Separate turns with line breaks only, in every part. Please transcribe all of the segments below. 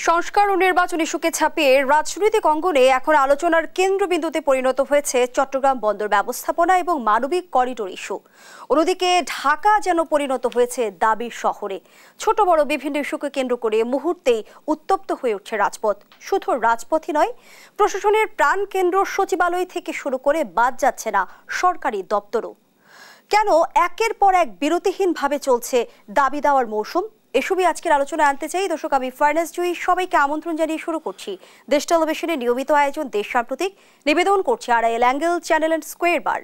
সংস্কার ও নির্বাচন ইস্যুকে ছাপিয়ে রাজনৈতিক অঙ্গনে এখন আলোচনার কেন্দ্রবিন্দুতে পরিণত হয়েছে চট্টগ্রাম বন্দর ব্যবস্থাপনা এবং মানবিক করিডোর ইস্যু। অন্যদিকে ঢাকা যেন পরিণত হয়েছে দাবির শহরে। ছোট বড় বিভিন্ন ইস্যুকে কেন্দ্র করে মুহূর্তেই উত্তপ্ত হয়ে উঠছে রাজপথ। শুধু রাজপথই নয়, প্রশাসনের প্রাণকেন্দ্র সচিবালয় থেকে শুরু করে বাদ যাচ্ছে না সরকারি দপ্তরও। কেন একের পর এক বিরতিহীনভাবে চলছে দাবি দেওয়ার মৌসুম? এসবই আজকের আলোচনায় আনতে চাই। দর্শক, আমি ফারনাজ জুই সবাইকে আমন্ত্রণ জানিয়ে শুরু করছি দেশ টেলিভিশনের নিয়মিত আয়োজন দেশ সাম্প্রতিক। নিবেদন করছি Arail angle channel and square বার।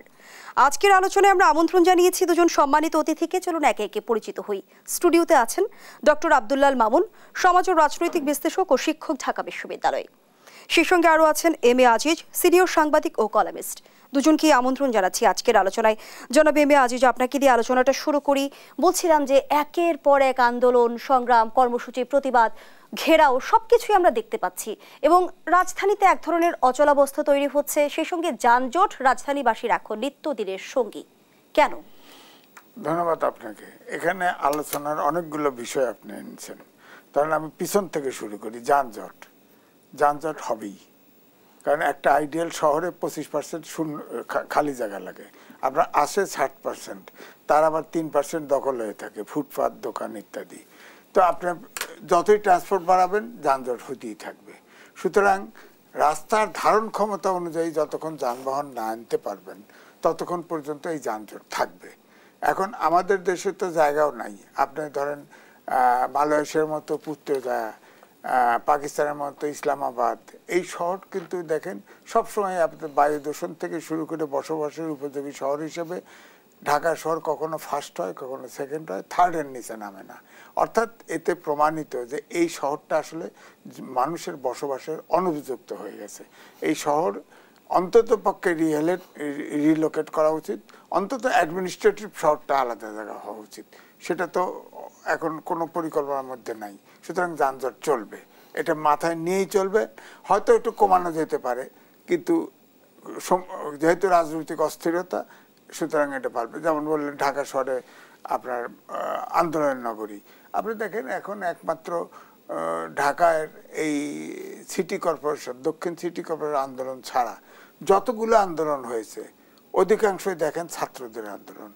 আজকের আলোচনায় আমরা আমন্ত্রণ জানিয়েছি দুজন সম্মানিত অতিথিকে। চলুন একে একে পরিচিত হই। স্টুডিওতে আছেন ডক্টর আব্দুল্লাল মামুন, সমাজ ও রাজনৈতিক বিশ্লেষক ও শিক্ষক, ঢাকা বিশ্ববিদ্যালয়। সেই সঙ্গে আরও আছেন এম এ আজিজ, সিনিয়র সাংবাদিক ও কলামিস্ট। দুজনকে আমন্ত্রণ জানাচ্ছি আজকের আলোচনায়। জনাব এম এ আজিজ, আপনাকে দিয়ে আলোচনাটা শুরু করি। বলছিলাম যে একের পর এক আন্দোলন, সংগ্রাম, কর্মসূচি, প্রতিবাদ, ঘেরাও সবকিছুই আমরা দেখতে পাচ্ছি এবং রাজধানীতে এক ধরনের অচলাবস্থা তৈরি হচ্ছে। সেই সঙ্গে যানজট রাজধানীবাসীর এখন নিত্যদিনের সঙ্গী। কেন?
ধন্যবাদ আপনাকে। এখানে আলোচনার অনেকগুলো বিষয় আপনি এনেছেন। কারণ আমি পিছন থেকে শুরু করি। যানজট হবেই, কারণ একটা আইডিয়াল শহরে 25% শূন্য খালি জায়গা লাগে। আপনার আসে 60%, তার আবার 3% দখল হয়ে থাকে, ফুটপাত, দোকান ইত্যাদি। তো আপনার যতই ট্রান্সপোর্ট বাড়াবেন যানজট হতেই থাকবে। সুতরাং রাস্তার ধারণ ক্ষমতা অনুযায়ী যতক্ষণ যানবাহন না আনতে পারবেন ততক্ষণ পর্যন্ত এই যানজট থাকবে। এখন আমাদের দেশে তো জায়গাও নাই। আপনি ধরেন মালয়েশিয়ার মতো পুত্রজা, পাকিস্তানের মতো ইসলামাবাদ, এই শহর কিন্তু দেখেন সবসময় আপনার বায়ু দূষণ থেকে শুরু করে বসবাসের উপযোগী শহর হিসেবে ঢাকা শহর কখনো ফার্স্ট হয়, কখনো সেকেন্ড হয়, থার্ডের নিচে নামে না। অর্থাৎ এতে প্রমাণিত যে এই শহরটা আসলে মানুষের বসবাসের অনুপযুক্ত হয়ে গেছে। এই শহর অন্তত পক্ষে রিলোকেট করা উচিত, অন্তত অ্যাডমিনিস্ট্রেটিভ শহরটা আলাদা জায়গা হওয়া উচিত। সেটা তো এখন কোনো পরিকল্পনার মধ্যে নাই। সুতরাং যানজট চলবে, এটা মাথায় নিয়েই চলবে। হয়তো একটু কমানো যেতে পারে, কিন্তু যেহেতু রাজনৈতিক অস্থিরতা, সুতরাং এটা পারবে। যেমন বললেন ঢাকা শহরে আপনার আন্দোলনের নগরী। আপনি দেখেন এখন একমাত্র ঢাকায় এই সিটি কর্পোরেশন, দক্ষিণ সিটি কর্পোরেশন আন্দোলন ছাড়া যতগুলো আন্দোলন হয়েছে অধিকাংশই দেখেন ছাত্রদের আন্দোলন,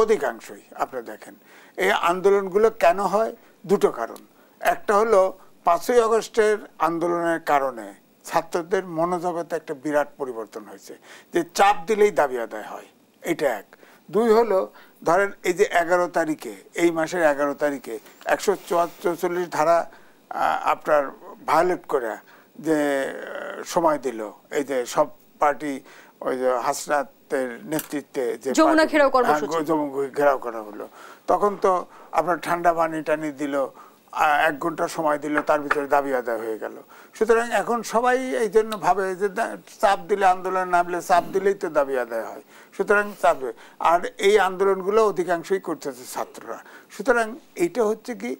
অধিকাংশই। আপনি দেখেন এই আন্দোলনগুলো কেন হয়? দুটো কারণ। একটা হলো 5ই আগস্টের আন্দোলনের কারণে ছাত্রদের মনোজগতে একটা বিরাট পরিবর্তন হয়েছে, যে চাপ দিলেই দাবি আদায় হয়, এটা এক। দুই হলো ধরেন এই যে 11 তারিখে, এই মাসের 11 তারিখে 144 ধারা আপনার ভায়োলেট করে যে সময় দিল, এই যে সব পার্টি, ওই যে হাসনাতের নেতৃত্বে যে
যমুনা
ঘেরাও করা হলো, তখন তো আপনার ঠান্ডা পানি টানি দিল, 1 ঘন্টা সময় দিল, তার ভিতরে দাবি আদায় হয়ে গেল। সুতরাং এখন সবাই এই জন্য ভাবে যে চাপ দিলে, আন্দোলন নামলে চাপ দিলেই তো দাবি আদায় হয়, সুতরাং চাপে। আর এই আন্দোলনগুলো অধিকাংশই করতেছে ছাত্ররা। সুতরাং এইটা হচ্ছে কি,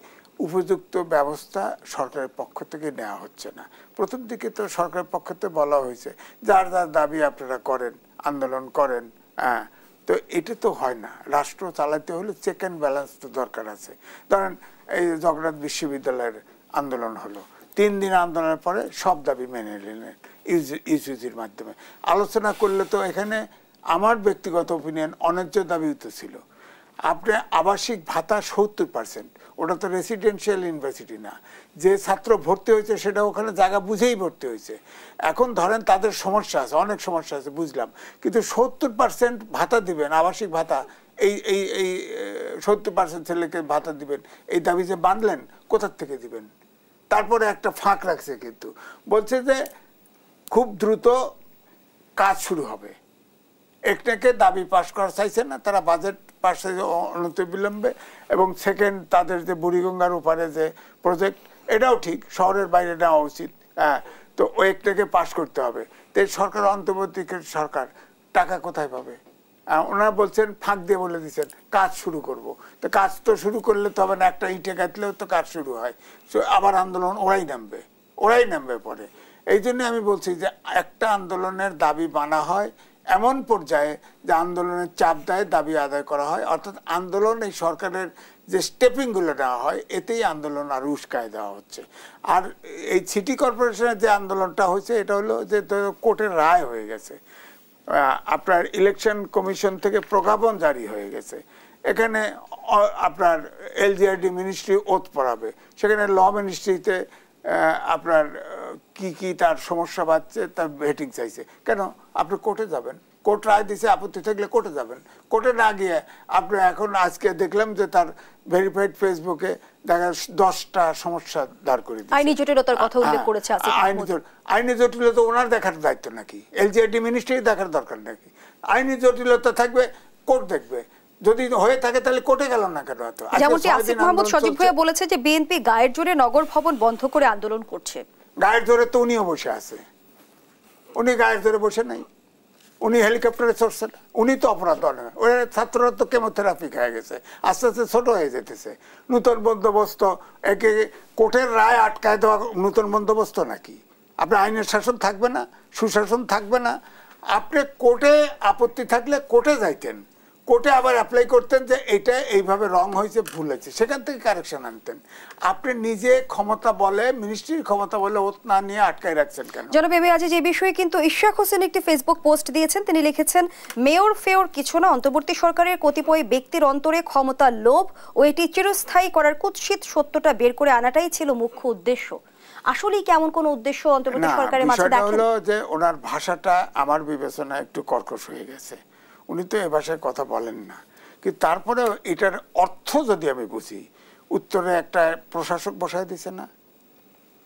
উপযুক্ত ব্যবস্থা সরকারের পক্ষ থেকে নেওয়া হচ্ছে না। প্রথম দিকে তো সরকারের পক্ষ থেকে বলা হয়েছে যার যার দাবি আপনারা করেন, আন্দোলন করেন, হ্যাঁ। তো এটা তো হয় না। রাষ্ট্র চালাতে হলে চেক অ্যান্ড ব্যালেন্স তো দরকার আছে। ধরেন এই জগন্নাথ বিশ্ববিদ্যালয়ের আন্দোলন হলো, 3 দিন আন্দোলনের পরে সব দাবি মেনে নিলেন ইউজির মাধ্যমে। আলোচনা করলে তো এখানে আমার ব্যক্তিগত ওপিনিয়ন অন্যায্য দাবিও তো ছিল। আপনি আবাসিক ভাতা 70%, ওটা তো রেসিডেন্সিয়াল ইউনিভার্সিটি না। যে ছাত্র ভর্তি হয়েছে সেটা ওখানে জায়গা বুঝেই ভর্তি হয়েছে। এখন ধরেন তাদের সমস্যা আছে, অনেক সমস্যা আছে, বুঝলাম, কিন্তু 70% ভাতা দিবেন, আবাসিক ভাতা, এই এই এই 70% ছেলেকে ভাতা দিবেন, এই দাবি যে বাঁধলেন, কোথার থেকে দিবেন? তারপরে একটা ফাঁক রাখছে, কিন্তু বলছে যে খুব দ্রুত কাজ শুরু হবে। একটাকে দাবি পাশ করা চাইছে না তারা, বাজেট পাশ অনতিবিলম্বে। এবং সেকেন্ড, তাদের যে বুড়িগঙ্গার উপরে যে প্রজেক্ট, এটাও ঠিক, শহরের বাইরে নেওয়া উচিত, হ্যাঁ। তো ওই একটাকে পাশ করতে হবে। তো সরকার, অন্তর্বর্তীকালীন সরকার টাকা কোথায় পাবে? ওনারা বলছেন, ফাঁক দিয়ে বলে দিচ্ছেন কাজ শুরু করব। তো কাজ তো শুরু করলে তো হবে না, একটা ইটে গাঁথলেও তো কাজ শুরু হয়। আবার আন্দোলন ওরাই নামবে পরে। এই জন্য আমি বলছি যে একটা আন্দোলনের দাবি মানা হয় এমন পর্যায়ে যে আন্দোলনের চাপ দেয়, দাবি আদায় করা হয়, অর্থাৎ আন্দোলন এই সরকারের যে স্টেপিংগুলো নেওয়া হয় এতেই আন্দোলন আর উস্কায় দেওয়া হচ্ছে। আর এই সিটি কর্পোরেশনের যে আন্দোলনটা হয়েছে এটা হলো যে কোর্টের রায় হয়ে গেছে, আপনার ইলেকশন কমিশন থেকে প্রজ্ঞাপন জারি হয়ে গেছে, এখানে আপনার এলজিআরডি মিনিস্ট্রি ওথ পড়াবে, সেখানে ল মিনিস্ট্রিতে আপনার কি কি তার সমস্যা বাড়ছে তার ভেটিং চাইছে। কেন আপনি কোর্টে যাবেন, কোর্ট রায় দিছে, আপত্তি থাকলে কোর্টে যাবেন, কোর্টে না গিয়ে আপনি এখন আজকে দেখলাম যে তার ভেরিফাইড ফেসবুকে দেখা 10টা সমস্যা দাঁড় করে দিয়েছে।
আইনি জটিলতার কথা উল্লেখ করেছে আসিফ মাহমুদ।
আইনি জটিলতা ওনার দেখার দায়িত্ব নাকি? এলজিআরডি মিনিস্ট্রি দেখার দরকার নাকি? আইনি জটিলতা থাকবে, কোর্ট দেখবে, যদি হয়ে থাকে তাহলে কোর্টে গেল না কেন?
যেমনটি আসিফ মাহমুদ সজীব ভাইয়া বলেছে যে বিএনপি গায়ের জোরে নগর ভবন বন্ধ করে আন্দোলন করছে।
গায়ের জোরে তো উনিও বসে আছে, উনি গায়ের জোরে বসে নাই, উনি হেলিকপ্টারে চড়ছেন, উনি তো অপরাধ নয়। ওই ছাত্ররা তো কেমোথেরাপি খেয়ে গেছে, আস্তে আস্তে ছোট হয়ে যেতেছে। নূতন বন্দোবস্ত, একে কোর্টের রায় আটকায় দেওয়া নূতন বন্দোবস্ত নাকি? আপনার আইনের শাসন থাকবে না, সুশাসন থাকবে না? আপনি কোর্টে আপত্তি থাকলে কোর্টে যাইতেন, কোর্টে আবার অ্যাপ্লাই করতেন যে এটা এইভাবে রং হয়েছে, ভুল হয়েছে, সেখান থেকে কারেকশন আনতেন। আপনি নিজে ক্ষমতা বলে, মিনিস্ট্রির ক্ষমতা বলে ওত না নিয়ে আটকায় রাখছেন কেন?
জনাব এম এ আজিজ, এই বিষয়ে কিন্তু ইশরাক হোসেন একটি ফেসবুক পোস্ট দিয়েছেন। তিনি লিখেছেন, মেয়র ফেয়র কিছু না, অন্তর্বর্তী সরকারের কতিপয় ব্যক্তির অন্তরে ক্ষমতার লোভ ও এটি চিরস্থায়ী করার কুৎসিত সত্যটা বের করে আনাটাই ছিল মুখ্য উদ্দেশ্য। আসলেই কেমন কোন উদ্দেশ্য অন্তর্বর্তী সরকারের মাঝে দেখেন?
হলো যে ওনার ভাষাটা আমার বিবেচনায় একটু কর্কশ হয়ে গেছে, উনি তো এ ভাষায় কথা বলেন না, কিন্তু তারপরেও এটার অর্থ যদি আমি বুঝি, উত্তরে একটা প্রশাসক বসায় দিছে না,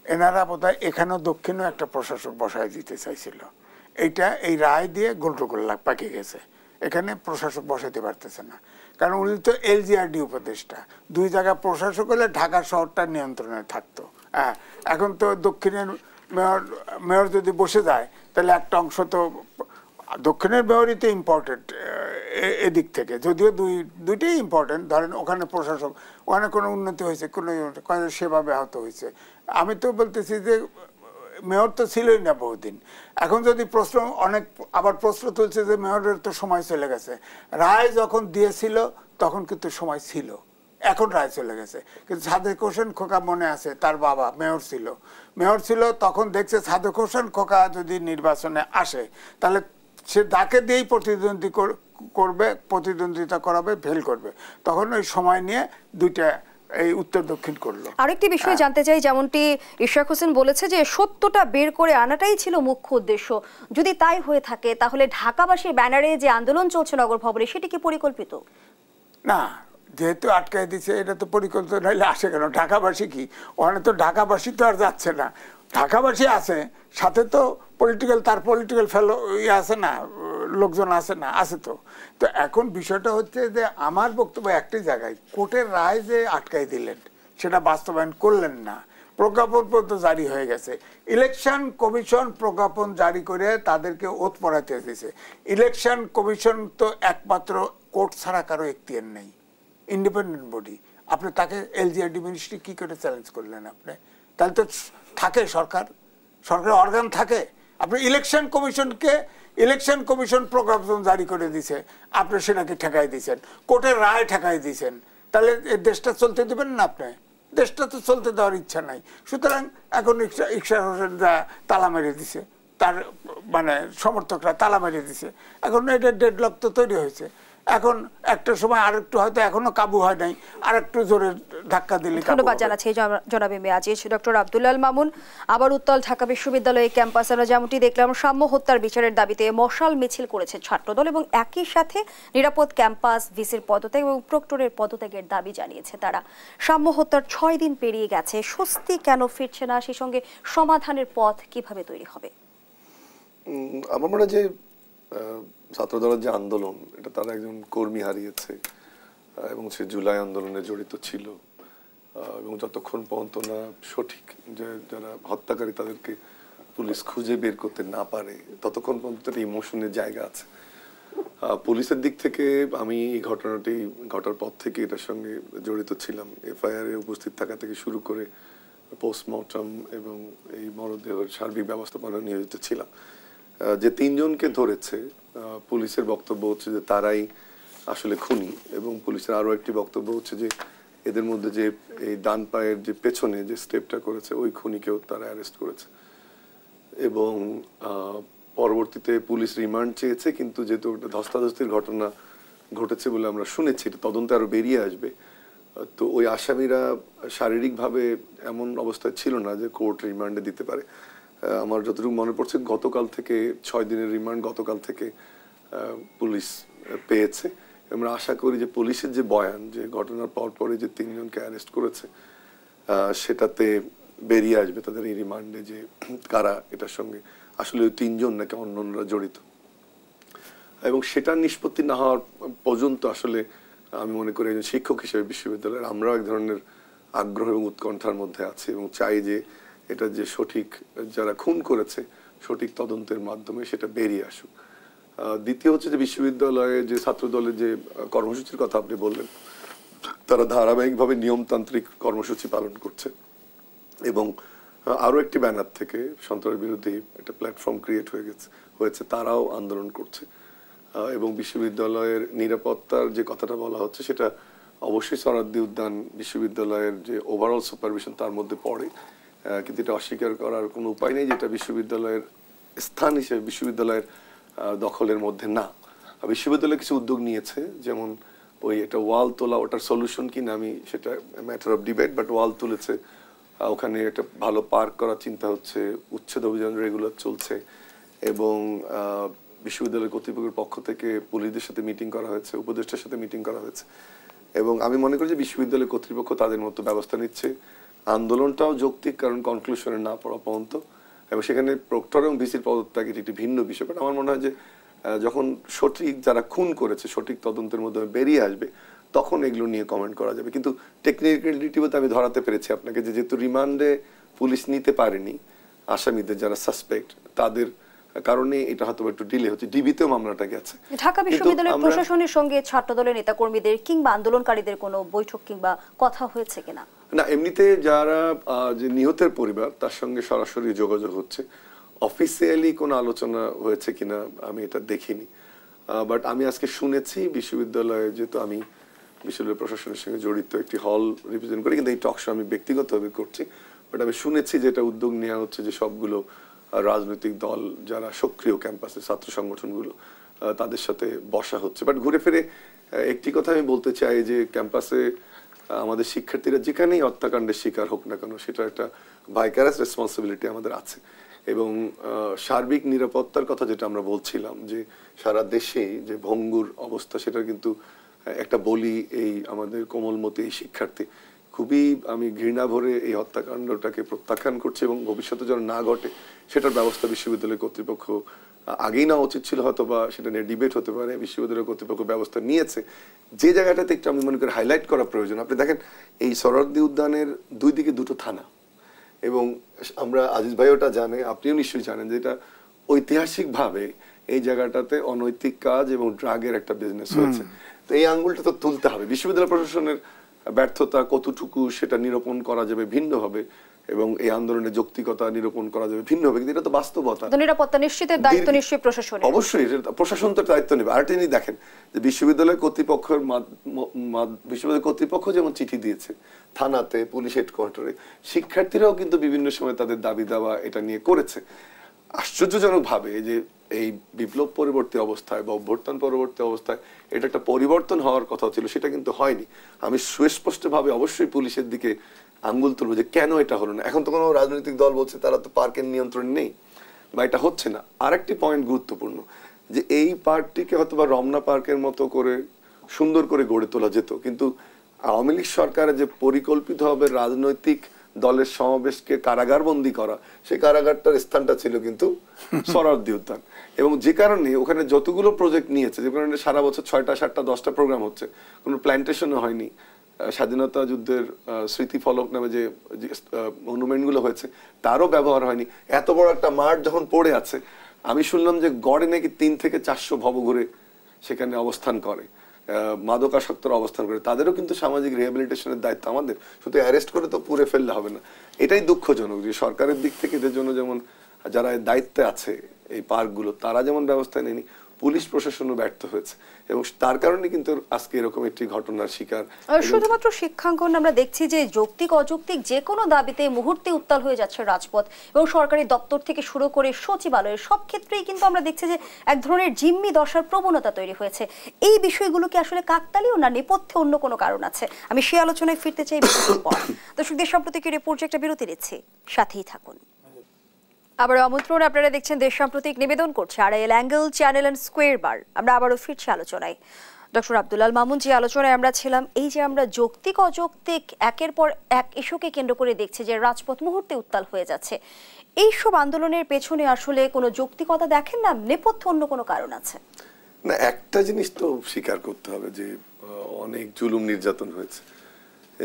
এনারা বোধহয় এখানেও দক্ষিণেও একটা প্রশাসক বসায় দিতে চাইছিল। এইটা এই রায় দিয়ে গোলটোগোল্লা পাকিয়ে গেছে, এখানে প্রশাসক বসাইতে পারতেছে না, কারণ উনি তো এলজিআরডি উপদেষ্টা, দুই জায়গায় প্রশাসক হলে ঢাকা শহরটা নিয়ন্ত্রণে থাকতো। হ্যাঁ, এখন তো দক্ষিণের মেয়র যদি বসে যায় তাহলে একটা অংশ তো দক্ষিণের মেয়রই তো ইম্পর্টেন্ট এদিক থেকে, যদিও দুইটাই ইম্পর্টেন্ট। ধরেন ওখানে প্রশাসক, ওখানে কোনো উন্নতি হয়েছে, কোনো সেবা ব্যাহত হয়েছে। আমি তো বলতেছি যে মেয়র তো ছিলই না বহুদিন, এখন যদি প্রশ্ন অনেক আবার প্রশ্ন তুলছে যে মেয়রের তো সময় চলে গেছে। রায় যখন দিয়েছিল তখন কিন্তু সময় ছিল, এখন রায় চলে গেছে। কিন্তু সাদেক হোসেন খোকা মনে আছে, তার বাবা মেয়র ছিল তখন দেখছে সাদেক হোসেন খোকা যদি নির্বাচনে আসে তাহলে সে তাকে দিয়েই প্রতিদ্বন্দ্বিতা করাবে, ফেল করবে, তখন ওই সময় নিয়ে দুইটা এই উত্তর দক্ষিণ করলো।
আরেকটি বিষয় জানতে চাই, যেমনটি ইশরাক হোসেন বলেছে যে সত্যটা বের করে আনাটাই ছিল মুখ্য উদ্দেশ্য। যদি তাই হয়ে থাকে তাহলে ঢাকাবাসীর ব্যানারে যে আন্দোলন চলছে নগর ভবনে, সেটি কি পরিকল্পিত?
না, যেহেতু আটকায় দিচ্ছে এটা তো পরিকল্পিত নাইলে আসে কেন? ঢাকাবাসী কি ওখানে তো ঢাকাবাসী তো আর যাচ্ছে না, ঢাকাবাসী আছে সাথে, তো তার পলিটিক্যাল ফেলো আছে না, লোকজন আছে না, আছে তো। তো এখন বিষয়টা হচ্ছে যে আমার বক্তব্য একটি জায়গায়, কোর্টের রায় যে আটকাই দিলেন সেটা বাস্তবায়ন করলেন না, প্রজ্ঞাপন পর্যন্ত জারি হয়ে গেছে, ইলেকশন কমিশন প্রজ্ঞাপন জারি করে তাদেরকে ওত পড়াতে দিয়েছে। ইলেকশন কমিশন তো একমাত্র কোর্ট ছাড়া কারো এখতিয়ার নেই, ইন্ডিপেন্ডেন্ট বডি। আপনি তাকে এলজিআরডি মিনিস্ট্রি কি করে চ্যালেঞ্জ করলেন? আপনি তাহলে তো থাকে সরকারের অর্গান থাকে। আপনি ইলেকশন কমিশন প্রজ্ঞাপন জারি করে দিছে, আপনি সেটাকে ঠেকাই দিয়েছেন, কোর্টের রায় ঠেকাই দিয়েছেন, তাহলে দেশটা চলতে দেবেন না? আপনি দেশটা তো চলতে দেওয়ার ইচ্ছা নাই। সুতরাং এখন ইশরাক হোসেন যা তালা মেরে দিছে, তার মানে সমর্থকরা তালা মেরে দিছে, এখন এটা ডেডলক তো তৈরি হয়েছে। এখন একটা সময় আরেকটু হয়তো এখনো কাবু হয় নাই, আরেকটু জোরে ধাক্কা দিলে।
ধন্যবাদ জানাচ্ছি জনাব M A Aziz. Doctor আব্দুল্লাল Mamun, আবার উত্তাল ঢাকা বিশ্ববিদ্যালয় ক্যাম্পাসে আমরা যেমনটি দেখলাম, সাম্য হত্যার বিচারের দাবিতে মশাল মিছিল করেছে ছাত্রদল এবং একই সাথে নিরাপদ ক্যাম্পাস, ভিসির পদত্যাগ এবং প্রক্টরের পদত্যাগের দাবি জানিয়েছে তারা। সাম্য হত্যার 6 দিন পেরিয়ে গেছে, স্বস্তি কেন ফিরছে না? সেই সঙ্গে সমাধানের পথ কিভাবে তৈরি হবে?
আমার মনে হয় যে ছাত্রদলের যে আন্দোলন, এটা তারা একজন কর্মী হারিয়েছে এবং সে জুলাই আন্দোলনে জড়িত ছিল, এবং যতক্ষণ পর্যন্ত না সঠিক যে যারা হত্যাকারী তাদেরকে পুলিশ খুঁজে বের করতে না পারে ততক্ষণ পর্যন্ত একটা ইমোশনের জায়গা আছে। পুলিশের দিক থেকে আমি এই ঘটনাটি ঘটার পর থেকে এটার সঙ্গে জড়িত ছিলাম, এফআইআর এ উপস্থিত থাকা থেকে শুরু করে পোস্টমর্টম এবং এই মরদেহের সার্বিক ব্যবস্থাপনা নিয়োজিত ছিলাম। যে 3 জনকে ধরেছে পুলিশের বক্তব্য হচ্ছে যে তারাই আসলে খুনি, এবং পুলিশের আরো একটি বক্তব্য হচ্ছে যে এদের মধ্যে যে এই ডান পায়ের যে পেছনে যে স্টেপটা করেছে ওই খুনিকেও তারা অ্যারেস্ট করেছে। এবং পরবর্তীতে পুলিশ রিমান্ড চেয়েছে, কিন্তু যেহেতু একটা ধস্তাধস্তির ঘটনা ঘটেছে বলে আমরা শুনেছি, তদন্তে আরো বেরিয়ে আসবে, তো ওই আসামিরা শারীরিকভাবে এমন অবস্থায় ছিল না যে কোর্ট রিমান্ডে দিতে পারে। আমার যতটুকু মনে পড়ছে গতকাল থেকে 6 দিনের রিমান্ড গতকাল থেকে পুলিশ পেয়েছে। আমরা আশা করি যে পুলিশের যে বয়ান, যে ঘটনার পরে যে 3 জনকে অ্যারেস্ট করেছে, সেটাতে বেরিয়ে আসবে তাদের এই রিমান্ডে যে কারা এটার সঙ্গে আসলে ওই 3 জন নাকি অন্যরা জড়িত। এবং সেটা নিষ্পত্তি না হওয়ার পর্যন্ত আসলে আমি মনে করি একজন শিক্ষক হিসেবে বিশ্ববিদ্যালয়ের আমরাও এক ধরনের আগ্রহ এবং উৎকণ্ঠার মধ্যে আছি, এবং চাই যে এটা যে সঠিক যারা খুন করেছে সঠিক তদন্তের মাধ্যমে সেটা বেরিয়ে আসুক। দ্বিতীয় হচ্ছে যে বিশ্ববিদ্যালয়ে যে ছাত্র দলের যে কর্মসূচির কথা আপনি বললেন, তারা ধারাবাহিকভাবে নিয়মতান্ত্রিক কর্মসূচি পালন করছে, এবং আরো একটি ব্যানার থেকে সন্ত্রাস বিরোধী একটা প্ল্যাটফর্ম ক্রিয়েট হয়েছে, তারাও আন্দোলন করছে। এবং বিশ্ববিদ্যালয়ের নিরাপত্তার যে কথাটা বলা হচ্ছে সেটা অবশ্যই সোহরাওয়ার্দী উদ্যান বিশ্ববিদ্যালয়ের যে ওভারঅল সুপারভিশন তার মধ্যে পড়ে, কিন্তু এটা অস্বীকার করার কোনো উপায় নেই যেটা বিশ্ববিদ্যালয়ের স্থান হিসেবে বিশ্ববিদ্যালয়ের দখলের মধ্যে না। বিশ্ববিদ্যালয় কিছু উদ্যোগ নিয়েছে, যেমন ওই একটা ওয়াল তোলা, ওটার সলিউশন কিনা আমি সেটা ম্যাটার অফ ডিবেট, বাট ওয়াল তুলেছে, ওখানে একটা ভালো পার্ক করার চিন্তা হচ্ছে, উচ্ছেদ অভিযান রেগুলার চলছে, এবং বিশ্ববিদ্যালয় কর্তৃপক্ষের পক্ষ থেকে পুলিশদের সাথে মিটিং করা হয়েছে, উপদেষ্টার সাথে মিটিং করা হয়েছে, এবং আমি মনে করি যে বিশ্ববিদ্যালয় কর্তৃপক্ষ তাদের মতো ব্যবস্থা নিচ্ছে। আন্দোলনটাও যৌক্তিক, কারণ কনক্লুশনে না পড়া পর্যন্ত, এবং সেখানে প্রক্টর এবং ভিসির পদত্যাগ এটি একটি ভিন্ন বিষয়। বাট আমার মনে হয় যে যখন সঠিক যারা খুন করেছে সঠিক তদন্তের মাধ্যমে বেরিয়ে আসবে তখন এগুলো নিয়ে কমেন্ট করা যাবে। কিন্তু টেকনিক্যালিটি বলতে আমি ধরাতে পেরেছি আপনাকে যে যেহেতু রিমান্ডে পুলিশ নিতে পারেনি আসামিদের যারা সাসপেক্ট, তাদের কারণে এটা হয়তো একটু ডিলে হচ্ছে। ডিবিতেও মামলাটা গেছে।
ঢাকা বিশ্ববিদ্যালয়ের প্রশাসনের সঙ্গে ছাত্রদলের নেতাকর্মীদের কিংবা আন্দোলনকারীদের কোনো বৈঠক কিংবা কথা হয়েছে কিনা?
না, এমনিতে যারা যে নিহতের পরিবার তার সঙ্গে সরাসরি যোগাযোগ হচ্ছে, অফিসিয়ালি কোনো আলোচনা হয়েছে কিনা আমি এটা দেখিনি। বাট আমি আজকে শুনেছি বিশ্ববিদ্যালয়ে, যেহেতু আমি বিশ্ববিদ্যালয় প্রশাসনের সঙ্গে জড়িত, একটি হল রিপ্রেজেন্ট করি, কিন্তু এই টক শো আমি ব্যক্তিগতভাবে করছি, বাট আমি শুনেছি যে এটা উদ্যোগ নেওয়া হচ্ছে যে সবগুলো রাজনৈতিক দল যারা সক্রিয় ক্যাম্পাসে ছাত্র সংগঠনগুলো তাদের সাথে বসা হচ্ছে। বাট ঘুরে ফিরে একটি কথা আমি বলতে চাই যে ক্যাম্পাসে আমাদের শিক্ষার্থীরা যেখানেই হত্যাকাণ্ডের শিকার হোক না কেন, সেটা একটা ভাইকারাস রেসপন্সিবিলিটি আমাদের আছে। এবং সার্বিক নিরাপত্তার কথা যেটা আমরা বলছিলাম যে সারা দেশে যে ভঙ্গুর অবস্থা, সেটা কিন্তু একটা বলি এই আমাদের কোমলমতি এই শিক্ষার্থী। খুবই আমি ঘৃণা ভরে এই হত্যাকাণ্ডটাকে প্রত্যাখ্যান করছি, এবং ভবিষ্যতে যেন না ঘটে সেটার ব্যবস্থা বিশ্ববিদ্যালয় কর্তৃপক্ষ আগেই নেওয়া উচিত ছিল, হয়তো বা সেটা নিয়ে ডিবেট হতে পারে। বিশ্ববিদ্যালয় কর্তৃপক্ষ ব্যবস্থা নিয়েছে। যে জায়গাটাতে একটু আমি মনে করি হাইলাইট করা প্রয়োজন, আপনি দেখেন এই সোহরাওয়ার্দী উদ্যানের দুই দিকে দুটো থানা, এবং আমরা আজিজ ভাই ওটা জানে, আপনিও নিশ্চয়ই জানেন যে এটা ঐতিহাসিকভাবে এই জায়গাটাতে অনৈতিক কাজ এবং ড্রাগের একটা বিজনেস হয়েছে। তো এই আঙ্গুলটা তো তুলতে হবে। বিশ্ববিদ্যালয় প্রশাসনের ব্যর্থতা কতটুকু সেটা নিরূপণ করা যাবে ভিন্ন হবে, এবং এই আন্দোলনের যৌক্তিকতা নিরূপণ করা যাবে ভিন্ন হবে, কিন্তু এটা তো বাস্তবতা।
নিরাপত্তা নিশ্চিতের দায়িত্ব নিশ্চয়ই প্রশাসনের।
অবশ্যই প্রশাসন তো দায়িত্ব নেবে। আর তিনি দেখেন যে বিশ্ববিদ্যালয় কর্তৃপক্ষ যেমন চিঠি দিয়েছে থানাতে, পুলিশ হেডকোয়ার্টারে, শিক্ষার্থীরাও কিন্তু বিভিন্ন সময় তাদের দাবি দাওয়া এটা নিয়ে করেছে। আশ্চর্যজনক ভাবে যে এই বিপ্লব পরবর্তী অবস্থায় বা অভ্যুত্থান পরবর্তী অবস্থায় এটা একটা পরিবর্তন হওয়ার কথা ছিল, সেটা কিন্তু হয়নি। আমি সুস্পষ্ট ভাবে অবশ্যই পুলিশের দিকে আঙ্গুল তুলবো যে কেন এটা হলো না। এখন তো কোনো রাজনৈতিক দল বলছে তারা তো পার্কের নিয়ন্ত্রণ নেই বা এটা হচ্ছে না। আরেকটি পয়েন্ট গুরুত্বপূর্ণ, যে এই পার্কটিকে হয়তো বা রমনা পার্কের মতো করে সুন্দর করে গড়ে তোলা যেত, কিন্তু আওয়ামী লীগ সরকারের যে পরিকল্পিতভাবে রাজনৈতিক দলের সমাবেশকে কারাগারবন্দি করা, সেই কারাগারটার স্থানটা ছিল কিন্তু সোহরাওয়ার্দী উদ্যান। এবং যে কারণে ওখানে যতগুলো প্রজেক্ট নিয়েছে, যে কারণে সারা বছর 6টা 7টা 10টা প্রোগ্রাম হচ্ছে, কোনো প্ল্যান্টেশনও হয়নি। স্বাধীনতা যুদ্ধের স্মৃতি ফলক নামে যে মনুমেন্টগুলো হয়েছে তারও ব্যবহার হয়নি। এত বড় একটা মাঠ যখন পড়ে আছে, আমি শুনলাম যে গড়ে নাকি 3 থেকে 400 ভবঘুরে সেখানে অবস্থান করে, মাদকাসক্তরা অবস্থান করে, তাদেরও কিন্তু সামাজিক রিহ্যাবিলিটেশনের দায়িত্ব আমাদের। শুধু অ্যারেস্ট করে তো পুরে ফেললে হবে না। এটাই দুঃখজনক যে সরকারের দিক থেকে এদের জন্য যেমন যারা দায়িত্বে আছে এই পার্কগুলো, তারা যেমন ব্যবস্থা নেয়নি, পুলিশ প্রশাসনও ব্যর্থ হয়েছে এবং তার কারণে কিন্তু আজকে এরকম একটি ঘটনার শিকার।
শুধুমাত্র শিক্ষাঙ্গন, আমরা দেখছি যে যৌক্তিক অযৌক্তিক যে কোনো দাবিতে মুহূর্তে উত্তাল হয়ে যাচ্ছে রাজপথ এবং সরকারি দপ্তর থেকে শুরু করে সচিবালয়ের সব ক্ষেত্রেই কিন্তু আমরা দেখছি যে এক ধরনের জিম্মি দশার প্রবণতা তৈরি হয়েছে। এই বিষয়গুলো কি আসলে কাকতালীয় না নেপথ্যে অন্য কোনো কারণ আছে? আমি সেই আলোচনায় ফিরতে চাই বিরতির পর। দর্শক, দেশ সাম্প্রতিকের রিপোর্টে একটা বিরতি নিচ্ছি, সাথেই থাকুন। আবারও আমন্ত্রণ, আপনারা দেখছেন দেশ সাম্প্রতিক, নিবেদন করছে Arail angle channel and square বার। আমরা আবারও ফিরছি আলোচনায়। ডক্টর আব্দুল মামুন, যে আলোচনায় আমরা ছিলাম, এই যে আমরা যৌক্তিক অযৌক্তিক একের পর এক ইস্যুকে কেন্দ্র করে দেখছি যে রাজপথ মুহূর্তে উত্তাল হয়ে যাচ্ছে, এইসব আন্দোলনের পেছনে আসলে কোনো যৌক্তিকতা দেখেন না, নেপথ্যে অন্য কোনো কারণ আছে?
না, একটা জিনিস তো স্বীকার করতে হবে যে অনেক জুলুম নির্যাতন হয়েছে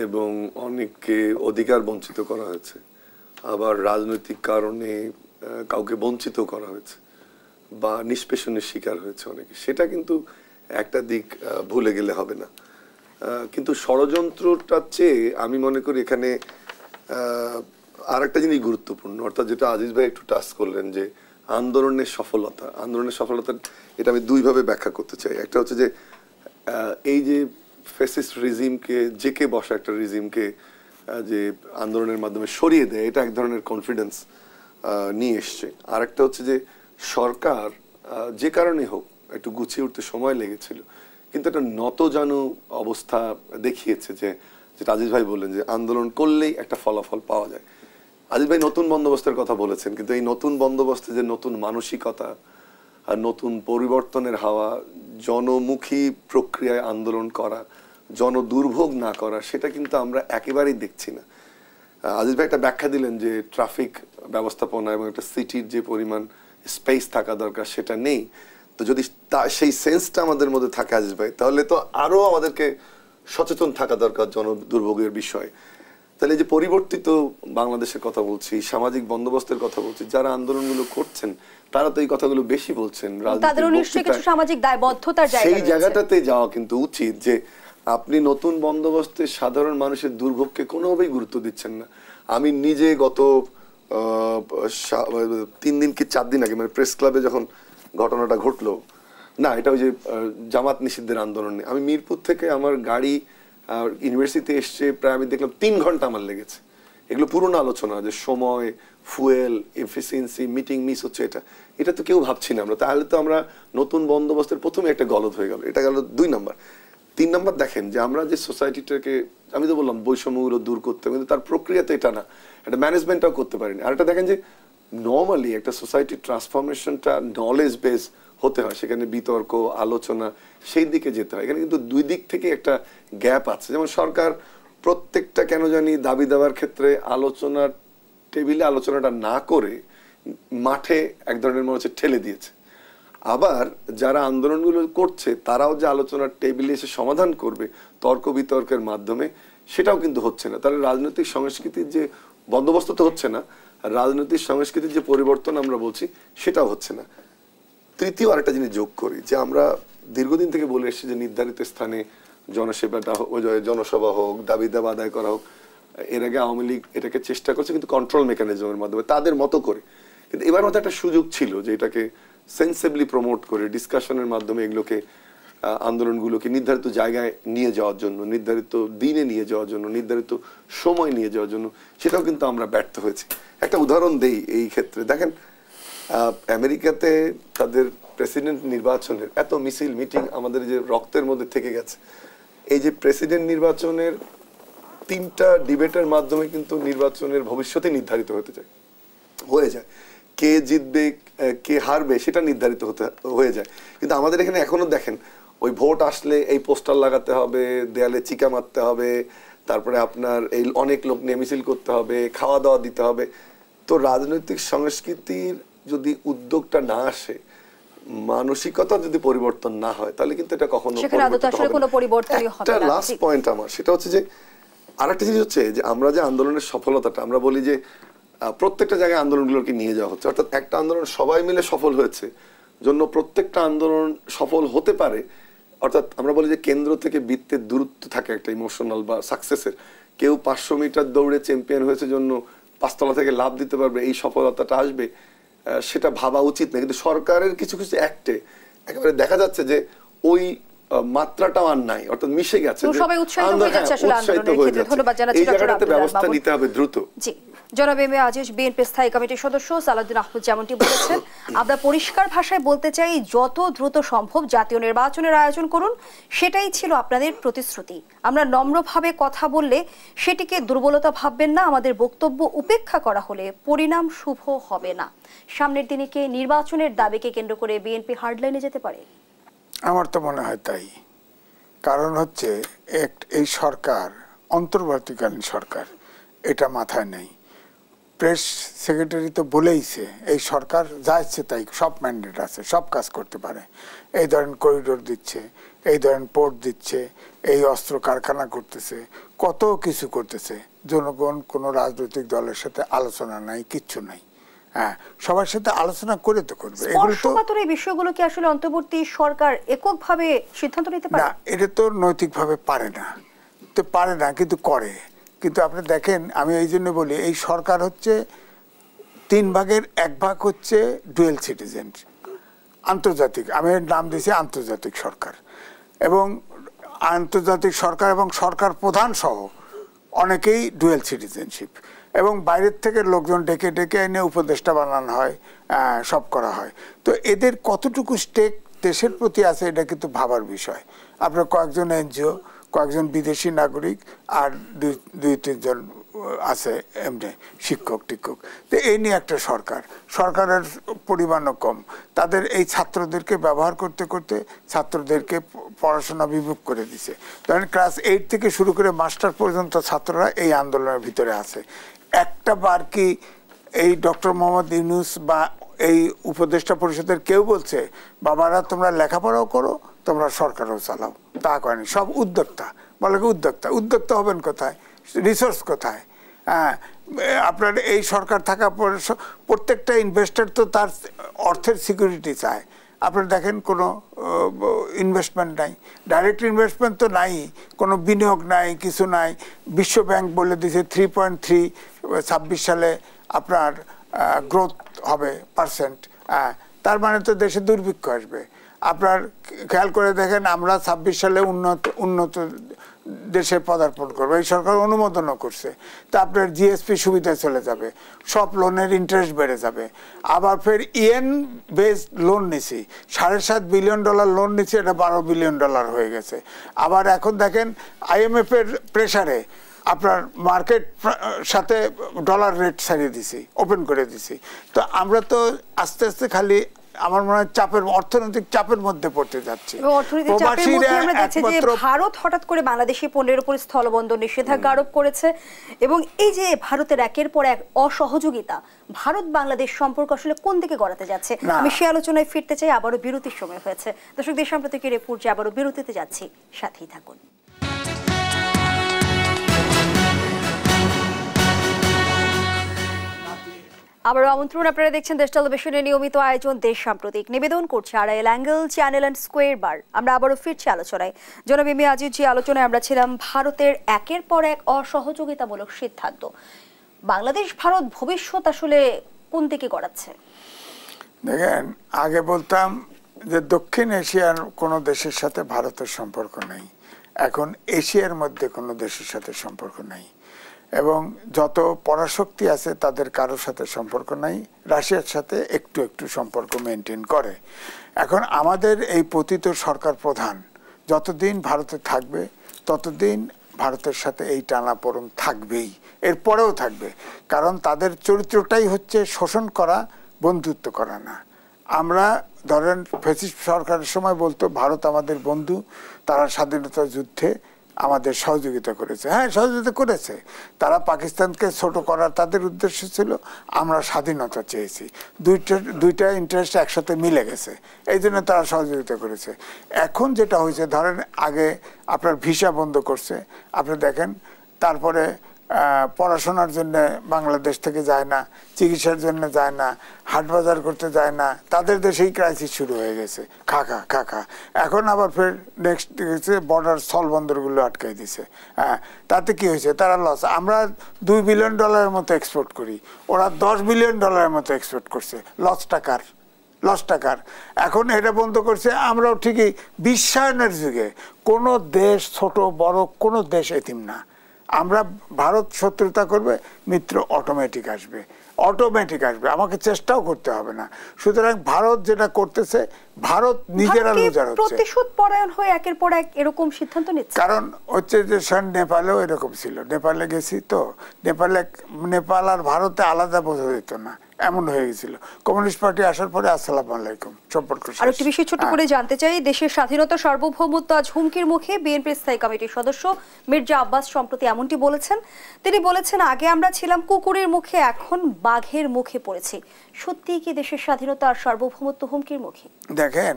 এবং অনেককে অধিকার বঞ্চিত করা হয়েছে, আবার রাজনৈতিক কারণে কাউকে বঞ্চিত করা হয়েছে বা নিষ্পেষণের শিকার হয়েছে অনেকে। সেটা কিন্তু একটা দিক ভুলে গেলে হবে না। কিন্তু ষড়যন্ত্রটার চেয়ে আমি মনে করি এখানে আর একটা জিনিস গুরুত্বপূর্ণ, অর্থাৎ যেটা আজিজ ভাই একটু টাচ করলেন যে আন্দোলনের সফলতা। আন্দোলনের সফলতা এটা আমি দুইভাবে ব্যাখ্যা করতে চাই। একটা হচ্ছে যে এই যে ফ্যাসিস্ট রিজিমকে, জেকে বসা একটা রিজিমকে যে আন্দোলনের মাধ্যমে সরিয়ে দেয়, এটা এক ধরনের কনফিডেন্স নিয়ে এসছে। আর একটা হচ্ছে যে সরকার যে কারণে হোক একটু গুছিয়ে উঠতে সময় লেগেছিল, কিন্তু একটা নতজানু অবস্থা দেখিয়েছে যে যেটা আজিজ ভাই বললেন যে আন্দোলন করলেই একটা ফলাফল পাওয়া যায়। আজিজ ভাই নতুন বন্দোবস্তের কথা বলেছেন, কিন্তু এই নতুন বন্দোবস্তে যে নতুন মানসিকতা আর নতুন পরিবর্তনের হাওয়া, জনমুখী প্রক্রিয়ায় আন্দোলন করা, জনদুর্ভোগ না করা, সেটা কিন্তু আমরা একেবারেই দেখছি না। আজিজ ভাই একটা ব্যাখ্যা দিলেন যে ট্রাফিক ব্যবস্থাপনা এবং একটা সিটির যে পরিমাণ স্পেস থাকা দরকার সেটা নেই। তো যদি সেই সেন্সটা আমাদের মধ্যে থাকে আজিজ ভাই, তাহলে তো আরো আমাদেরকে সচেতন থাকা দরকার জনদুর্ভোগের বিষয়। তাহলে যে পরিবর্তিত বাংলাদেশের কথা বলছি, সামাজিক বন্দোবস্তের কথা বলছি, যারা আন্দোলনগুলো করছেন তারা তো এই কথাগুলো বেশি বলছেন। সেই জায়গাটাতে যাওয়া কিন্তু উচিত যে আপনি নতুন বন্দোবস্তে সাধারণ মানুষের দুর্ভোগকে কোনোভাবেই গুরুত্ব দিচ্ছেন না। আমি নিজে গত 3 দিন কি 4 দিন আগে, মানে প্রেস ক্লাবে যখন ঘটনাটা ঘটলো, না এটা ওই যে জামাত নিষিদ্ধের আন্দোলনে, আমি মিরপুর থেকে আমার গাড়ি ইউনিভার্সিটিতে এসছে, প্রায় আমি দেখলাম 3 ঘন্টা আমার লেগেছে। এগুলো পুরনো আলোচনা যে সময়, ফুয়েল, এফিসিয়েন্সি, মিটিং মিস হচ্ছে, এটা তো কেউ ভাবছি না আমরা। তাহলে তো আমরা নতুন বন্দোবস্তের প্রথমে একটা গলদ হয়ে গেল। এটা গেল 2 নাম্বার। 3 নাম্বার দেখেন যে আমরা যে সোসাইটিটাকে, আমি তো বললাম বৈষম্যগুলো দূর করতে হবে, কিন্তু তার প্রক্রিয়াতে এটা না, এটা ম্যানেজমেন্টটাও করতে পারিনি। আর এটা দেখেন যে নর্মালি একটা সোসাইটির ট্রান্সফরমেশনটা নলেজ বেস হতে হয়, সেখানে বিতর্ক, আলোচনা, সেই দিকে যেতে হয়। এখানে কিন্তু 2 দিক থেকে একটা গ্যাপ আছে। যেমন সরকার প্রত্যেকটা কেন জানি দাবি দেওয়ার ক্ষেত্রে আলোচনার টেবিলে আলোচনাটা না করে মাঠে এক ধরনের মনে হচ্ছে ঠেলে দিয়েছে। আবার যারা আন্দোলনগুলো করছে তারাও যে আলোচনার টেবিলে এসে সমাধান করবে তর্ক বিতর্কের মাধ্যমে, সেটাও কিন্তু হচ্ছে না। তাহলে রাজনৈতিক সংস্কৃতির যে বন্দোবস্ত তো হচ্ছে না, রাজনৈতিক সংস্কৃতির যে পরিবর্তন আমরা বলছি সেটাও হচ্ছে না। তৃতীয় আরেকটা জিনিস যোগ করি যে আমরা দীর্ঘদিন থেকে বলে এসেছি যে নির্ধারিত স্থানে জনসেবাটা, জনসভা হোক, দাবি দাবা আদায় করা হোক। এর আগে আওয়ামী লীগ এটাকে চেষ্টা করছে কিন্তু কন্ট্রোল মেকানিজমের মাধ্যমে, তাদের মতো করে। কিন্তু এবার মতো একটা সুযোগ ছিল যে এটাকে সেন্সিবলি প্রমোট করে ডিসকাশনের মাধ্যমে এগুলোকে, আন্দোলনগুলোকে নির্ধারিত জায়গায় নিয়ে যাওয়ার জন্য, নির্ধারিত দিনে নিয়ে যাওয়ার জন্য, নির্ধারিত সময় নিয়ে যাওয়ার জন্য, সেটাও কিন্তু আমরা ব্যর্থ হয়েছি। একটা উদাহরণ দেই এই ক্ষেত্রে। দেখেন আমেরিকাতে তাদের প্রেসিডেন্ট নির্বাচনের এত মিছিল মিটিং আমাদের যে রক্তের মধ্যে থেকে গেছে। এই যে প্রেসিডেন্ট নির্বাচনের 3টা ডিবেটের মাধ্যমে কিন্তু নির্বাচনের ভবিষ্যতে নির্ধারিত হয়ে যায়। কে জিতবে কে হারবে সেটা নির্ধারিত হয়ে যায়। কিন্তু আমাদের এখানে এখনো দেখেন ওই ভোট আসলে এই পোস্টার লাগাতে হবে, দেয়ালে চিকা মারতে হবে, তারপরে আপনার এই অনেক লোক নিয়ে মিছিল করতে হবে, খাওয়া দাওয়া দিতে হবে। তো রাজনৈতিক সংস্কৃতির যদি উদ্যোগটা না আসে, মানসিকতা যদি পরিবর্তন না হয়, তাহলে কিন্তু এটা কখনো একটা লাস্ট পয়েন্ট আমার, সেটা হচ্ছে যে আরেকটা জিনিস হচ্ছে যে আমরা যে আন্দোলনের সফলতাটা, আমরা বলি যে প্রত্যেকটা জায়গায় আন্দোলনগুলোকে নিয়ে যাওয়া হচ্ছে, অর্থাৎ একটা আন্দোলন সবাই মিলে সফল হয়েছে জন্য প্রত্যেকটা আন্দোলন সফল হতে পারে। অর্থাৎ আমরা বলি যে কেন্দ্র থেকে বৃত্তের দূরত্ব থাকে একটা ইমোশনাল বা সাকসেসের। কেউ 500 মিটার দৌড়ে চ্যাম্পিয়ন হয়েছে জন্য 5 তলা থেকে লাভ দিতে পারবে, এই সফলতাটা আসবে, সেটা ভাবা উচিত না। কিন্তু সরকারের কিছু কিছু অ্যাক্টে একেবারে দেখা যাচ্ছে যে ওই মাত্রাটাও আর নাই, অর্থাৎ মিশে গেছে,
সবাই উৎসাহিত হয়ে যাচ্ছে আসলে আন্দোলনের ক্ষেত্রে। ধন্যবাদ জানাচ্ছি
এই জায়গাটাতে ব্যবস্থা নিতে হবে দ্রুত।
জি, জনাব এম এ আজিজ, বিএনপি স্থায়ী কমিটির সদস্য, সালাউদ্দিন আহমেদ যেমনটি বলেছেন, আমরা পরিষ্কার ভাষায় বলতে চাই, যত দ্রুত সম্ভব জাতীয় নির্বাচনের আয়োজন করুন, সেটাই ছিল আপনাদের প্রতিশ্রুতি। আমরা নম্রভাবে কথা বললে সেটিকে দুর্বলতা ভাববেন না, আমাদের বক্তব্য উপেক্ষা করা হলে পরিণাম শুভ হবে না। সামনের দিনে কি নির্বাচনের দাবিকে কেন্দ্র করে বিএনপি হার্ডলাইনে যেতে পারে?
আমার তো মনে হয় তাই। কারণ হচ্ছে এই সরকার অন্তর্বর্তীকালীন সরকার, এটা মাথায় নেই। প্রেস সেক্রেটারি তো বলেইছে এই সরকার যা ইচ্ছে তাই, সব ম্যান্ডেট আছে, সব কাজ করতে পারে। এই ধরেন করিডোর দিচ্ছে, এই ধরেন পোর্ট দিচ্ছে, এই অস্ত্র কারখানা করতেছে, কত কিছু করতেছে। জনগণ কোনো রাজনৈতিক দলের সাথে আলোচনা নাই, কিচ্ছু নাই। হ্যাঁ, সবার সাথে আলোচনা করে তো করবে। এগুলো তো
এই বিষয়গুলো কি আসলে অন্তর্বর্তী সরকার এককভাবে সিদ্ধান্ত নিতে পারে
না? এটা তো নৈতিকভাবে পারে না, তো পারে না, কিন্তু করে। কিন্তু আপনি দেখেন, আমি এই জন্য বলি, এই সরকার হচ্ছে 3 ভাগের 1 ভাগ হচ্ছে ডুয়েল সিটিজেন, আন্তর্জাতিক। আমি এর নাম দিয়েছি আন্তর্জাতিক সরকার। এবং আন্তর্জাতিক সরকার এবং সরকার প্রধান সহ অনেকেই ডুয়েল সিটিজেনশিপ। এবং বাইরের থেকে লোকজন ডেকে ডেকে এনে উপদেষ্টা বানানো হয়, সব করা হয়। তো এদের কতটুকু স্টেক দেশের প্রতি আছে এটা কিন্তু ভাবার বিষয়। আপনার কয়েকজন এনজিও, কয়েকজন বিদেশি নাগরিক, আর 2-3 জন আছে এমনি শিক্ষক টিক্ষক। তো এই নিয়ে একটা সরকারের পরিমাণও কম। তাদের এই ছাত্রদেরকে ব্যবহার করতে করতে ছাত্রদেরকে পড়াশোনা বিমুখ করে দিছে। ধরেন ক্লাস 8 থেকে শুরু করে মাস্টার পর্যন্ত ছাত্ররা এই আন্দোলনের ভিতরে আছে। একটা বার কি এই ডক্টর মোহাম্মদ ইউনূস বা এই উপদেষ্টা পরিষদের কেউ বলছে বাবারা তোমরা লেখাপড়াও করো, তোমরা সরকারও চালাও? তা করেনি। সব উদ্যোক্তা। বলে উদ্যোক্তা হবেন কোথায়? রিসোর্স কোথায়? হ্যাঁ, আপনার এই সরকার থাকা পরে প্রত্যেকটা ইনভেস্টর তো তার অর্থের সিকিউরিটি চায়। আপনারা দেখেন কোনো ইনভেস্টমেন্ট নাই, ডাইরেক্ট ইনভেস্টমেন্ট তো নাই, কোনো বিনিয়োগ নাই, কিছু নাই। বিশ্ব ব্যাংক বলে দিয়েছে 3.3 26 সালে আপনার গ্রোথ হবে %। তার মানে তো দেশে দুর্ভিক্ষ আসবে। আপনার খেয়াল করে দেখেন, আমরা 26 সালে উন্নত দেশে পদার্পণ করবো, এই সরকার অনুমোদনও করছে। তা আপনার জিএসপি সুবিধা চলে যাবে, সব লোনের ইন্টারেস্ট বেড়ে যাবে। আবার ফের ইএন বেসড লোন নিছি, $7.5 বিলিয়ন লোন নিছি, এটা $12 বিলিয়ন হয়ে গেছে। আবার এখন দেখেন IMF এর প্রেসারে আপনার মার্কেট সাথে ডলার রেট ছাড়িয়ে দিছি, ওপেন করে দিছি। তো আমরা তো আস্তে আস্তে খালি আমার মনে হয় অর্থনৈতিক চাপের মধ্যে পড়তে যাচ্ছে।
ভারত হঠাৎ করে বাংলাদেশি পণ্যের উপর স্থলবন্দর নিষেধাজ্ঞা আরোপ করেছে, এবং এই যে ভারতের একের পর এক অসহযোগিতা, ভারত বাংলাদেশ সম্পর্ক আসলে কোন দিকে গড়াতে যাচ্ছে? আমি সে আলোচনায় ফিরতে চাই। আবারও বিরতির সময় হয়েছে। দর্শক, দেশ সাম্প্রতিক রিপোর্টে আবারও বিরতিতে যাচ্ছি, সাথেই থাকুন। আবার আমন্ত্রণ, আপনারা দেখছেন দেশ টেলিভিশনের নিয়মিত আয়োজন দেশ সাম্প্রতিক। নিবেদন করছে Arail angle, channel and square বার। আমরা আবারও ফিরছি আলোচনায়। জনাব এম এ আজিজ, যে আলোচনায় আমরা ছিলাম ভারতের একের পর এক অসহযোগিতামূলক সিদ্ধান্ত, বাংলাদেশ ভারত ভবিষ্যৎ আসলে কোন দিকে গড়াচ্ছে?
দেখেন, আগে বলতাম যে দক্ষিণ এশিয়ার কোনো দেশের সাথে ভারতের সম্পর্ক নেই, এখন এশিয়ার মধ্যে কোনো দেশের সাথে সম্পর্ক নেই। এবং যত পরাশক্তি আছে তাদের কারোর সাথে সম্পর্ক নাই, রাশিয়ার সাথে একটু একটু সম্পর্ক মেনটেন করে। এখন আমাদের এই পতিত সরকার প্রধান যতদিন ভারতে থাকবে ততদিন ভারতের সাথে এই টানাপোড়েন থাকবেই, এরপরেও থাকবে। কারণ তাদের চরিত্রটাই হচ্ছে শোষণ করা, বন্ধুত্ব করা না। আমরা ধরেন ফ্যাসিস্ট সরকারের সময় বলতো ভারত আমাদের বন্ধু, তারা স্বাধীনতা যুদ্ধে আমাদের সহযোগিতা করেছে। হ্যাঁ, সহযোগিতা করেছে। তারা পাকিস্তানকে ছোট করার তাদের উদ্দেশ্য ছিল, আমরা স্বাধীনতা চেয়েছি। দুইটা ইন্টারেস্ট একসাথে মিলে গেছে, এই জন্য তারা সহযোগিতা করেছে। এখন যেটা হয়েছে, ধরেন আগে আপনার ভিসা বন্ধ করছে, আপনি দেখেন, তারপরে পড়াশোনার জন্য বাংলাদেশ থেকে যায় না, চিকিৎসার জন্য যায় না, হাট বাজার করতে যায় না, তাদের দেশেই ক্রাইসিস শুরু হয়ে গেছে, খাকা। এখন আবার ফের নেক্সট বর্ডার স্থলবন্দরগুলো আটকাই দিছে। হ্যাঁ, তাতে কি হয়েছে? তারা লস। আমরা $2 বিলিয়ন মতো এক্সপোর্ট করি, ওরা $10 বিলিয়ন মতো এক্সপোর্ট করছে। লসটা কার? লস টাকার। এখন এটা বন্ধ করছে। আমরাও ঠিকই বিশ্বায়নের যুগে কোনো দেশ ছোট বড় কোনো দেশ এতিম না। আমরা ভারত শত্রুতা করবে, মিত্র অটোমেটিক আসবে, আমাকে চেষ্টাও করতে হবে না। সুতরাং ভারত যেটা করতেছে, ভারত নিজেরা লুজার হচ্ছে,
প্রতিশোধ পরায়ণ হয়ে একের পর এক এরকম সিদ্ধান্ত নিচ্ছে।
কারণ হচ্ছে যে নেপালেও এরকম ছিল, নেপালে গেছি তো, নেপাল আর ভারতে আলাদা বোঝা যেত না, এমন হয়ে গেছিল। কমিউনিস্ট পার্টি আসার পরে আসসালামু আলাইকুম সম্পর্ক।
আর একটি বিষয় ছোট করে জানতে চাই, দেশের স্বাধীনতা সার্বভৌমত্ব আজ হুমকির মুখে। বিএনপির স্থায়ী কমিটির সদস্য মির্জা আব্বাস সম্প্রতি এমনটি বলেছেন। তিনি বলেছেন, আগে আমরা ছিলাম কুকুরের মুখে, এখন বাঘের মুখে পড়েছি। সত্যিই কি দেশের স্বাধীনতা আর সার্বভৌমত্ব হুমকির মুখে?
দেখেন,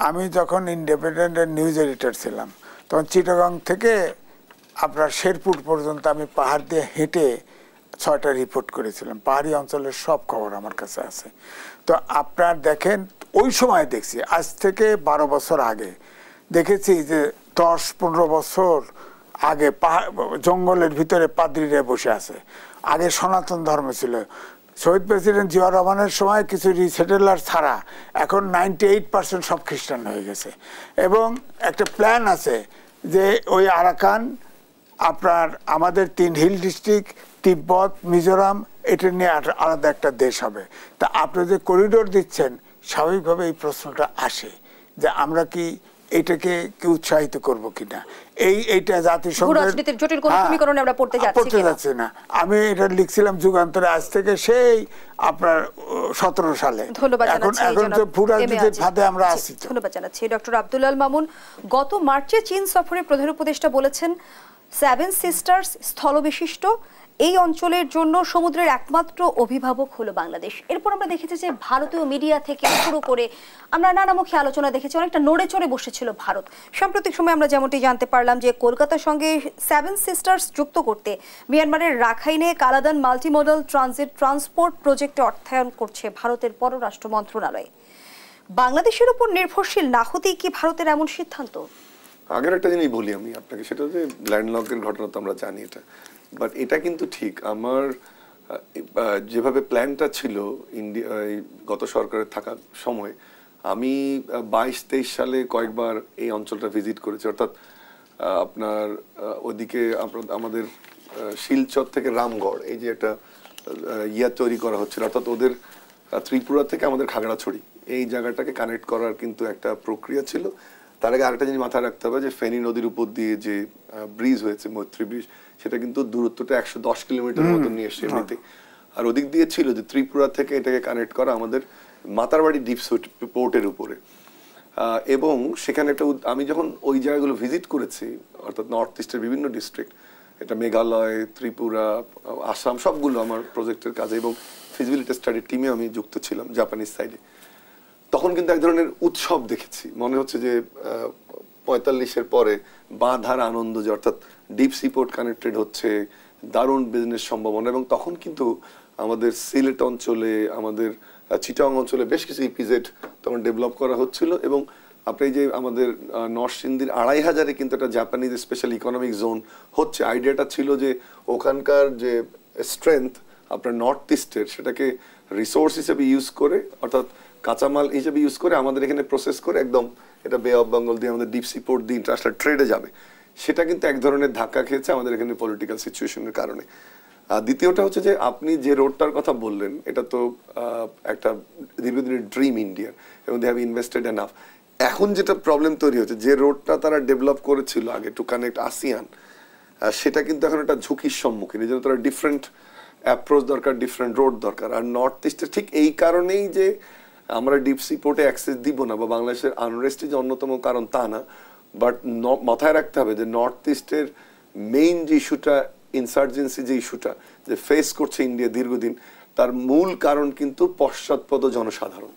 আমি যখন ইন্ডিপেন্ডেন্টের নিউজ এডিটর ছিলাম, তখন চিটাগাং থেকে আপনার শেরপুর পর্যন্ত আমি পাহাড় দিয়ে হেঁটে 6টা রিপোর্ট করেছিলাম। পাহাড়ি অঞ্চলের সব খবর আমার কাছে আছে। তো আপনার দেখেন, ওই সময় দেখছি, আজ থেকে 12 বছর আগে দেখেছি যে 10-15 বছর আগে জঙ্গলের ভিতরে পাদ্রীরা বসে আছে। আগে সনাতন ধর্ম ছিল। শহীদ প্রেসিডেন্ট জিয়া রহমানের সময় কিছু রিসেটেলার ছাড়া এখন 98% সব খ্রিস্টান হয়ে গেছে। এবং একটা প্ল্যান আছে যে ওই আরাকান, আপনার আমাদের 3 হিল ডিস্ট্রিক্ট, তিব্বত, মিজোরাম, এটা নিয়ে আলাদা একটা দেশ হবে। তা আপনি যে করিডোর দিচ্ছেন, স্বাভাবিকভাবে এই প্রশ্নটা আসে যে আমরা কি এটাকে কি উৎসাহিত করব কিনা। এইটা জাতিসংঘের
জটিল কোন সমীকরণে আমরা পড়তে যাচ্ছি না।
আমি এটা লিখছিলাম যুগান্তরে আজ থেকে সেই আপনার 17 সালে। এখন তো পুরো রাজনীতির ফাঁদে আমরা আসছি।
ধন্যবাদ জানাচ্ছি ডক্টর আব্দুল আল মামুন। গত মার্চে চীন সফরে প্রধান উপদেষ্টা বলেছেন, 7 সিস্টার্স স্থলবিশিষ্ট এই অঞ্চলের জন্য সমুদ্রের একমাত্র অভিভাবক হলো বাংলাদেশ। এরপর আমরা দেখেছি যে ভারতীয় মিডিয়া থেকে শুরু করে আমরা নানামুখী আলোচনা দেখেছি, অনেকটা নড়ে চড়ে বসেছিল ভারত। সাম্প্রতিক সময় আমরা যেমনটি জানতে পারলাম যে কলকাতার সঙ্গে 7 সিস্টার্স যুক্ত করতে মিয়ানমারের রাখাইনে কালাদান মাল্টিমোডাল ট্রান্সপোর্ট প্রজেক্টে অর্থায়ন করছে ভারতের পররাষ্ট্র মন্ত্রণালয়। বাংলাদেশের উপর নির্ভরশীল না হতেই কি ভারতের এমন সিদ্ধান্ত?
আগের একটা জিনিস বলি আমি আপনাকে, সেটা হচ্ছে ল্যান্ডলকের ঘটনা তো আমরা জানি এটা, বাট এটা কিন্তু ঠিক আমার যেভাবে প্ল্যানটা ছিল ইন্ডিয়া গত সরকারের থাকার সময়, আমি 22-23 সালে কয়েকবার এই অঞ্চলটা ভিজিট করেছি। অর্থাৎ আপনার ওদিকে আমাদের শিলচর থেকে রামগড়, এই যে একটা তৈরি করা হচ্ছিল, অর্থাৎ ওদের ত্রিপুরা থেকে আমাদের খাগড়াছড়ি এই জায়গাটাকে কানেক্ট করার কিন্তু একটা প্রক্রিয়া ছিল। তার আগে আরেকটা জিনিস মাথায় রাখতে হবে যে ফেনী নদীর উপর দিয়ে যে ব্রিজ হয়েছে, মৈত্রী ব্রিজ, সেটা কিন্তু দূরত্বটা 110 কিলোমিটার মতো নিয়ে এসছে এমনিতে। আর ওদিক দিয়ে ছিল যে ত্রিপুরা থেকে এটাকে কানেক্ট করা আমাদের মাতারবাড়ি ডিপ পোর্টের উপরে। এবং সেখানে একটা আমি যখন ওই জায়গাগুলো ভিজিট করেছি, অর্থাৎ নর্থ ইস্টের বিভিন্ন ডিস্ট্রিক্ট, এটা মেঘালয়, ত্রিপুরা, আসাম, সবগুলো আমার প্রজেক্টের কাজে এবং ফিজিবিলিটি স্টাডি টিমে আমি যুক্ত ছিলাম জাপানিজ সাইডে। তখন কিন্তু এক ধরনের উৎসব দেখেছি, মনে হচ্ছে যে 45-এর পরে বাঁধার আনন্দ, যে অর্থাৎ ডিপ সি পোর্ট কানেক্টেড হচ্ছে, দারুণ বিজনেস সম্ভাবনা। এবং তখন কিন্তু আমাদের সিলেট অঞ্চলে, আমাদের চিটাং অঞ্চলে বেশ কিছু ইপিজেড তখন ডেভেলপ করা হচ্ছিল। এবং আপনি যে আমাদের নরসিংদীর 2500-এ কিন্তু একটা জাপানিজ স্পেশাল ইকোনমিক জোন হচ্ছে। আইডিয়াটা ছিল যে ওখানকার যে স্ট্রেংথ আপনার নর্থ ইস্টের, সেটাকে রিসোর্স হিসেবে ইউজ করে, অর্থাৎ কাঁচামাল হিসেবে ইউজ করে আমাদের এখানে প্রসেস করে একদম এটা বে অফ বেঙ্গল দিয়ে আমাদের ডিপ সি পোর্ট দিয়ে ইন্টারন্যাশনাল ট্রেডে যাবে। সেটা কিন্তু এক ধরনের ধাক্কা খেয়েছে আমাদের এখানে পলিটিক্যাল সিচুয়েশনের কারণে। দ্বিতীয়টা হচ্ছে যে আপনি যে রোডটার কথা বললেন, এটা তো একটা দীর্ঘদিনের ড্রিম ইন্ডিয়ার, এবং দে হ্যাভ ইনভেস্টেড এনাফ। এখন যেটা প্রবলেম তৈরি হচ্ছে, যে রোডটা তারা ডেভেলপ করেছিল আগে টু কানেক্ট আসিয়ান, সেটা কিন্তু এখন একটা ঝুঁকির সম্মুখীন। এই জন্য তারা ডিফারেন্ট অ্যাপ্রোচ দরকার, ডিফারেন্ট রোড দরকার। আর নর্থ ইস্টের ঠিক এই কারণেই যে আমরা ডিপ সি পোর্টে অ্যাক্সেস দিব না বা বাংলাদেশের আনরেস্টের যে অন্যতম কারণ তা না, বাট মাথায় রাখতে হবে যে নর্থ ইস্টের মেইন যে ইস্যুটা, ইনসার্জেন্সি যে ইস্যুটা যে ফেস করছে ইন্ডিয়া দীর্ঘদিন, তার মূল কারণ কিন্তু পশ্চাৎপদ জনসাধারণ,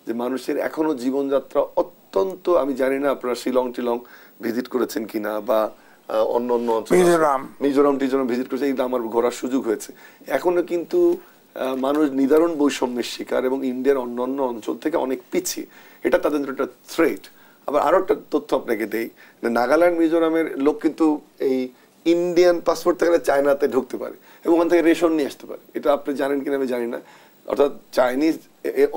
যে মানুষের এখনো জীবনযাত্রা অত্যন্ত, আমি জানি না আপনারা শিলং টিলং ভিজিট করেছেন কিনা বা অন্য অন্য অঞ্চল, মিজোরাম টিজোরাম ভিজিট করেছে, এইটা আমার ঘোরার সুযোগ হয়েছে। এখনো কিন্তু মানুষ নিদারুণ বৈষম্যের শিকার এবং ইন্ডিয়ার অন্যান্য অঞ্চল থেকে অনেক পিছিয়ে। এটা তাদের একটা থ্রেট। আবার আরো একটা তথ্য আপনাকে দেই, নাগাল্যান্ড মিজোরামের লোক কিন্তু এই ইন্ডিয়ান পাসপোর্ট থেকে চায়নাতে ঢুকতে পারে এবং ওখান থেকে রেশন নিয়ে আসতে পারে। এটা আপনি জানেন কিনা আমি জানি না। অর্থাৎ চাইনিজ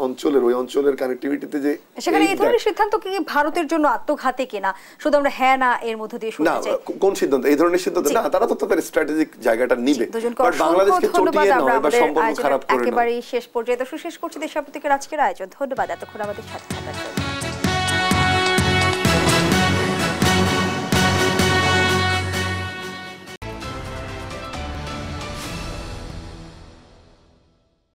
অঞ্চলের ওই অঞ্চলের কানেক্টিভিটিতে যে
সেখানে এই ধরনের সিদ্ধান্ত কি ভারতের জন্য আত্মঘাতী কিনা, শুধু আমরা হ্যাঁ না এর মধ্যে দিয়ে শুনতে চাই।
কোন সিদ্ধান্ত? এই ধরনের সিদ্ধান্ত না, তারা তো তাদের স্ট্র্যাটেজিক জায়গাটা নিবে, বাট বাংলাদেশকে চটিয়ে নয় বা সম্পর্ক খারাপ করে না।
একেবারে শেষ পর্যায়ে তো শেষ করছি দেশাপ্রতিকের আজকের আয়োজন। ধন্যবাদ এতক্ষণ আমাদের সাথে থাকার জন্য।